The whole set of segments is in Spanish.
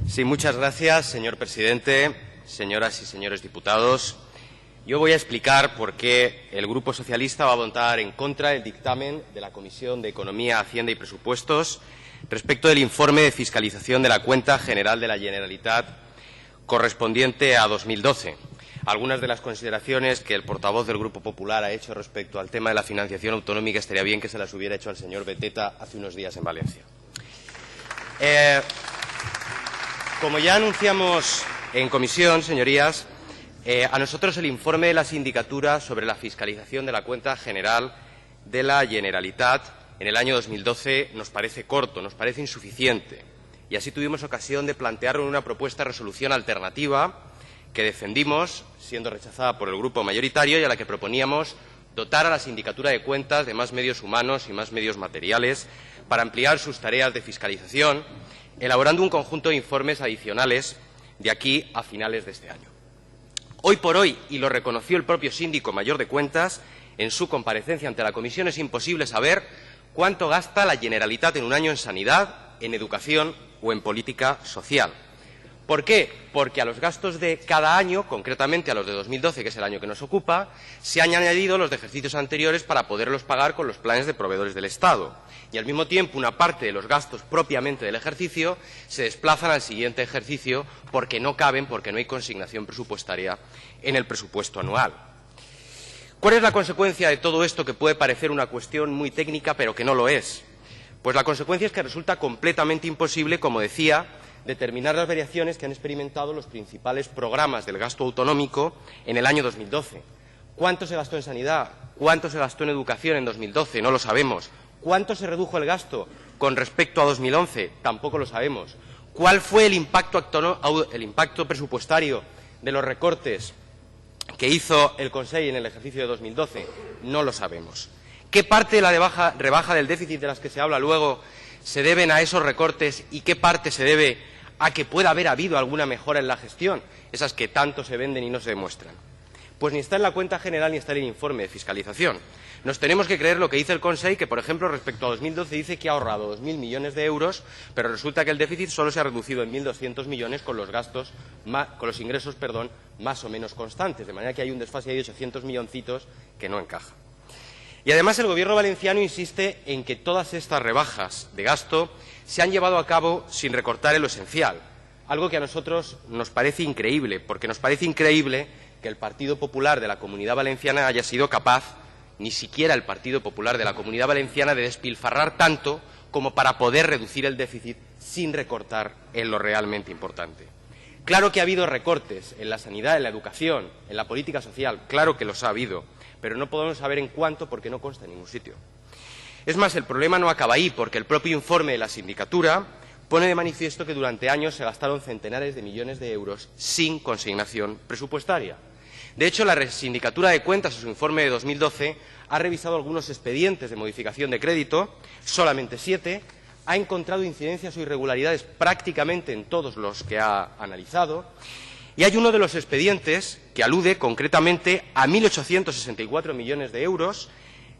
Sí, muchas gracias, señor presidente, señoras y señores diputados. Yo voy a explicar por qué el Grupo Socialista va a votar en contra del dictamen de la Comisión de Economía, Hacienda y Presupuestos respecto del informe de fiscalización de la Cuenta General de la Generalitat correspondiente a 2012. Algunas de las consideraciones que el portavoz del Grupo Popular ha hecho respecto al tema de la financiación autonómica estaría bien que se las hubiera hecho al señor Beteta hace unos días en Valencia. Como ya anunciamos en comisión, señorías, a nosotros el informe de la Sindicatura sobre la fiscalización de la Cuenta General de la Generalitat en el año 2012 nos parece corto, nos parece insuficiente. Y así tuvimos ocasión de plantearlo en una propuesta de resolución alternativa que defendimos, siendo rechazada por el grupo mayoritario, y a la que proponíamos dotar a la Sindicatura de Cuentas de más medios humanos y más medios materiales para ampliar sus tareas de fiscalización, elaborando un conjunto de informes adicionales de aquí a finales de este año. Hoy por hoy, y lo reconoció el propio síndico mayor de Cuentas en su comparecencia ante la Comisión, es imposible saber cuánto gasta la Generalitat en un año en sanidad, en educación o en política social. ¿Por qué? Porque a los gastos de cada año, concretamente a los de 2012, que es el año que nos ocupa, se han añadido los de ejercicios anteriores para poderlos pagar con los planes de proveedores del Estado. Y al mismo tiempo, una parte de los gastos propiamente del ejercicio se desplazan al siguiente ejercicio porque no caben, porque no hay consignación presupuestaria en el presupuesto anual. ¿Cuál es la consecuencia de todo esto, que puede parecer una cuestión muy técnica, pero que no lo es? Pues la consecuencia es que resulta completamente imposible, como decía, determinar las variaciones que han experimentado los principales programas del gasto autonómico en el año 2012. ¿Cuánto se gastó en sanidad? ¿Cuánto se gastó en educación en 2012? No lo sabemos. ¿Cuánto se redujo el gasto con respecto a 2011? Tampoco lo sabemos. ¿Cuál fue el impacto presupuestario de los recortes que hizo el Consejo en el ejercicio de 2012? No lo sabemos. ¿Qué parte de la rebaja del déficit de las que se habla luego se deben a esos recortes y qué parte se debe a que pueda haber habido alguna mejora en la gestión, esas que tanto se venden y no se demuestran? Pues ni está en la cuenta general ni está en el informe de fiscalización. Nos tenemos que creer lo que dice el Consejo, que, por ejemplo, respecto a 2012 dice que ha ahorrado 2.000 millones de euros, pero resulta que el déficit solo se ha reducido en 1.200 millones con los ingresos más o menos constantes, de manera que hay un desfase de 800 milloncitos que no encaja. Y además el Gobierno valenciano insiste en que todas estas rebajas de gasto se han llevado a cabo sin recortar en lo esencial, algo que a nosotros nos parece increíble, porque nos parece increíble que el Partido Popular de la Comunidad Valenciana haya sido capaz, ni siquiera el Partido Popular de la Comunidad Valenciana, de despilfarrar tanto como para poder reducir el déficit sin recortar en lo realmente importante. Claro que ha habido recortes en la sanidad, en la educación, en la política social, claro que los ha habido, pero no podemos saber en cuánto porque no consta en ningún sitio. Es más, el problema no acaba ahí, porque el propio informe de la Sindicatura pone de manifiesto que durante años se gastaron centenares de millones de euros sin consignación presupuestaria. De hecho, la Sindicatura de Cuentas, en su informe de 2012, ha revisado algunos expedientes de modificación de crédito, solamente 7, ha encontrado incidencias o irregularidades prácticamente en todos los que ha analizado, y hay uno de los expedientes que alude concretamente a 1.864 millones de euros,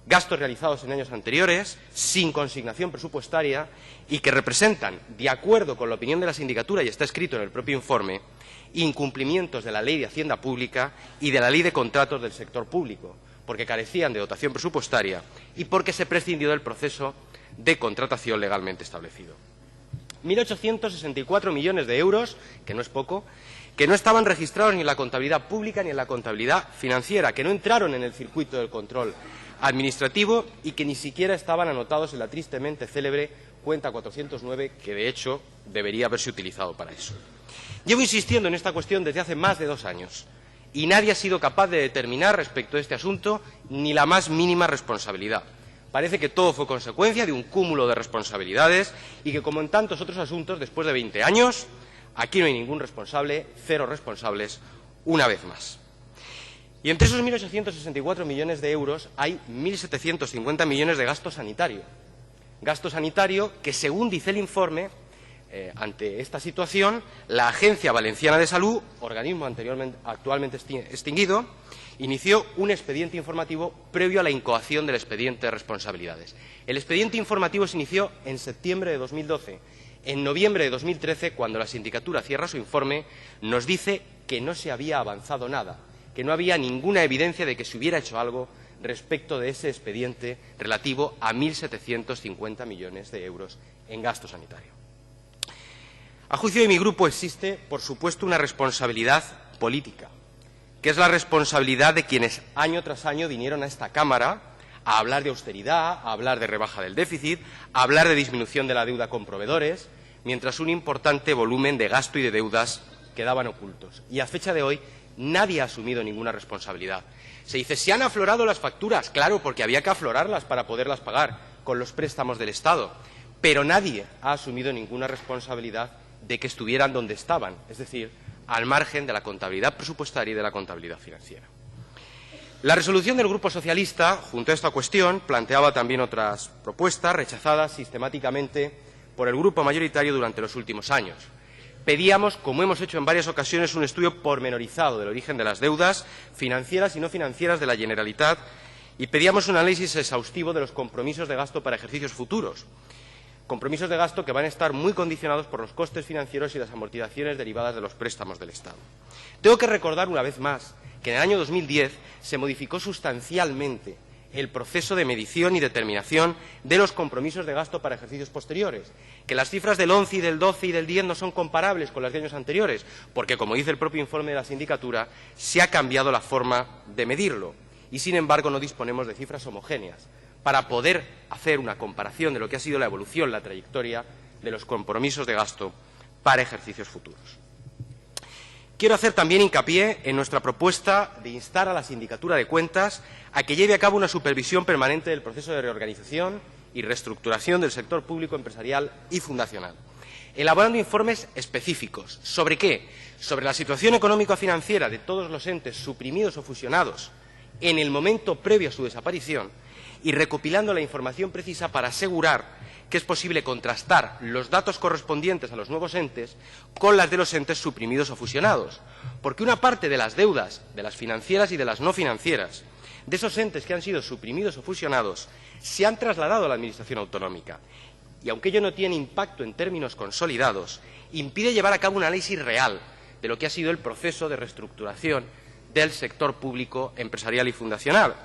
gastos realizados en años anteriores, sin consignación presupuestaria, y que representan, de acuerdo con la opinión de la Sindicatura, y está escrito en el propio informe, incumplimientos de la Ley de Hacienda Pública y de la Ley de Contratos del Sector Público, porque carecían de dotación presupuestaria y porque se prescindió del proceso de contratación legalmente establecido. 1.864 millones de euros, que no es poco, que no estaban registrados ni en la contabilidad pública ni en la contabilidad financiera, que no entraron en el circuito del control administrativo y que ni siquiera estaban anotados en la tristemente célebre cuenta 409, que de hecho debería haberse utilizado para eso. Llevo insistiendo en esta cuestión desde hace más de 2 años y nadie ha sido capaz de determinar respecto a este asunto ni la más mínima responsabilidad. Parece que todo fue consecuencia de un cúmulo de responsabilidades y que, como en tantos otros asuntos, después de 20 años, aquí no hay ningún responsable, 0 responsables, una vez más. Y entre esos 1.864 millones de euros hay 1.750 millones de gasto sanitario. Gasto sanitario que, según dice el informe, ante esta situación, la Agencia Valenciana de Salud, organismo actualmente extinguido, inició un expediente informativo previo a la incoación del expediente de responsabilidades. El expediente informativo se inició en septiembre de 2012 En noviembre de 2013, cuando la sindicatura cierra su informe, nos dice que no se había avanzado nada, que no había ninguna evidencia de que se hubiera hecho algo respecto de ese expediente relativo a 1.750 millones de euros en gasto sanitario. A juicio de mi grupo existe, por supuesto, una responsabilidad política, que es la responsabilidad de quienes año tras año vinieron a esta Cámara a hablar de austeridad, a hablar de rebaja del déficit, a hablar de disminución de la deuda con proveedores, mientras un importante volumen de gasto y de deudas quedaban ocultos. Y a fecha de hoy nadie ha asumido ninguna responsabilidad. Se dice, ¿se han aflorado las facturas? Claro, porque había que aflorarlas para poderlas pagar con los préstamos del Estado. Pero nadie ha asumido ninguna responsabilidad de que estuvieran donde estaban, es decir, al margen de la contabilidad presupuestaria y de la contabilidad financiera. La resolución del Grupo Socialista, junto a esta cuestión, planteaba también otras propuestas rechazadas sistemáticamente por el grupo mayoritario durante los últimos años. Pedíamos, como hemos hecho en varias ocasiones, un estudio pormenorizado del origen de las deudas financieras y no financieras de la Generalitat y pedíamos un análisis exhaustivo de los compromisos de gasto para ejercicios futuros. Compromisos de gasto que van a estar muy condicionados por los costes financieros y las amortizaciones derivadas de los préstamos del Estado. Tengo que recordar una vez más que en el año 2010 se modificó sustancialmente el proceso de medición y determinación de los compromisos de gasto para ejercicios posteriores, que las cifras del 11 y del 12 y del 10 no son comparables con las de años anteriores, porque, como dice el propio informe de la sindicatura, se ha cambiado la forma de medirlo y, sin embargo, no disponemos de cifras homogéneas para poder hacer una comparación de lo que ha sido la evolución, la trayectoria de los compromisos de gasto para ejercicios futuros. Quiero hacer también hincapié en nuestra propuesta de instar a la Sindicatura de Cuentas a que lleve a cabo una supervisión permanente del proceso de reorganización y reestructuración del sector público, empresarial y fundacional, elaborando informes específicos. ¿Sobre qué? Sobre la situación económico-financiera de todos los entes suprimidos o fusionados en el momento previo a su desaparición y recopilando la información precisa para asegurar que es posible contrastar los datos correspondientes a los nuevos entes con las de los entes suprimidos o fusionados, porque una parte de las deudas, de las financieras y de las no financieras, de esos entes que han sido suprimidos o fusionados, se han trasladado a la Administración autonómica. Y aunque ello no tiene impacto en términos consolidados, impide llevar a cabo un análisis real de lo que ha sido el proceso de reestructuración del sector público, empresarial y fundacional,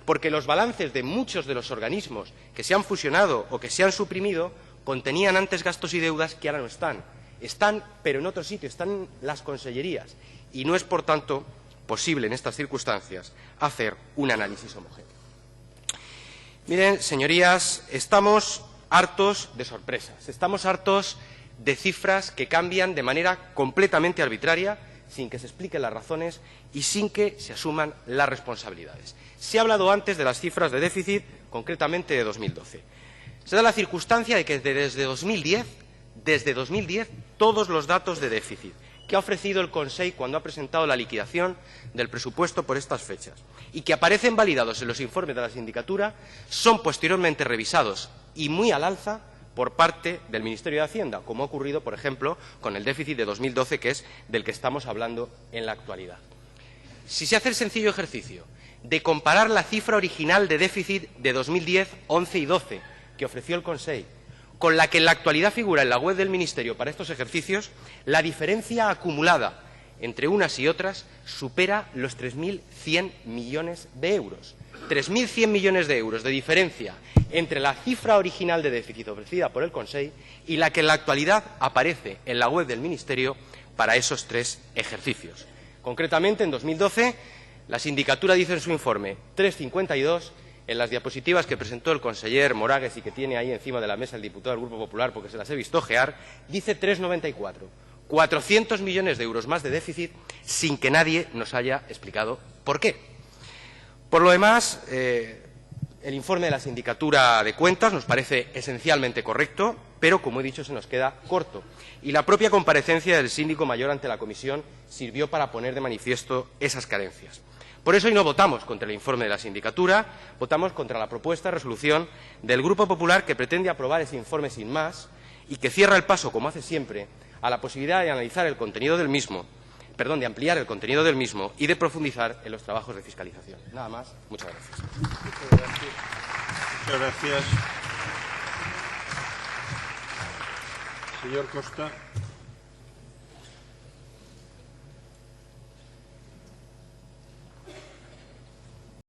porque los balances de muchos de los organismos que se han fusionado o que se han suprimido contenían antes gastos y deudas que ahora no están. Están, pero en otro sitio, están en las consellerías. Y no es, por tanto, posible en estas circunstancias hacer un análisis homogéneo. Miren, señorías, estamos hartos de sorpresas, estamos hartos de cifras que cambian de manera completamente arbitraria, sin que se expliquen las razones y sin que se asuman las responsabilidades. Se ha hablado antes de las cifras de déficit, concretamente de 2012. Se da la circunstancia de que desde 2010, todos los datos de déficit que ha ofrecido el Consejo cuando ha presentado la liquidación del presupuesto por estas fechas y que aparecen validados en los informes de la sindicatura son posteriormente revisados y muy al alza por parte del Ministerio de Hacienda, como ha ocurrido, por ejemplo, con el déficit de 2012, que es del que estamos hablando en la actualidad. Si se hace el sencillo ejercicio de comparar la cifra original de déficit de 2010, 11 y 12 que ofreció el Consejo con la que en la actualidad figura en la web del Ministerio para estos ejercicios, la diferencia acumulada entre unas y otras supera los 3.100 millones de euros. 3.100 millones de euros de diferencia entre la cifra original de déficit ofrecida por el Consejo y la que en la actualidad aparece en la web del Ministerio para esos tres ejercicios. Concretamente, en 2012, la sindicatura dice en su informe 3,52, en las diapositivas que presentó el conseller Moragues y que tiene ahí encima de la mesa el diputado del Grupo Popular porque se las he visto ojear, dice 3,94. 400 millones de euros más de déficit sin que nadie nos haya explicado por qué. Por lo demás, el informe de la Sindicatura de Cuentas nos parece esencialmente correcto, pero, como he dicho, se nos queda corto. Y la propia comparecencia del síndico mayor ante la comisión sirvió para poner de manifiesto esas carencias. Por eso hoy no votamos contra el informe de la Sindicatura, votamos contra la propuesta de resolución del Grupo Popular que pretende aprobar ese informe sin más y que cierra el paso, como hace siempre, a la posibilidad de analizar el contenido del mismo, de ampliar el contenido del mismo y de profundizar en los trabajos de fiscalización. Nada más. Muchas gracias. Muchas gracias. Señor Costa.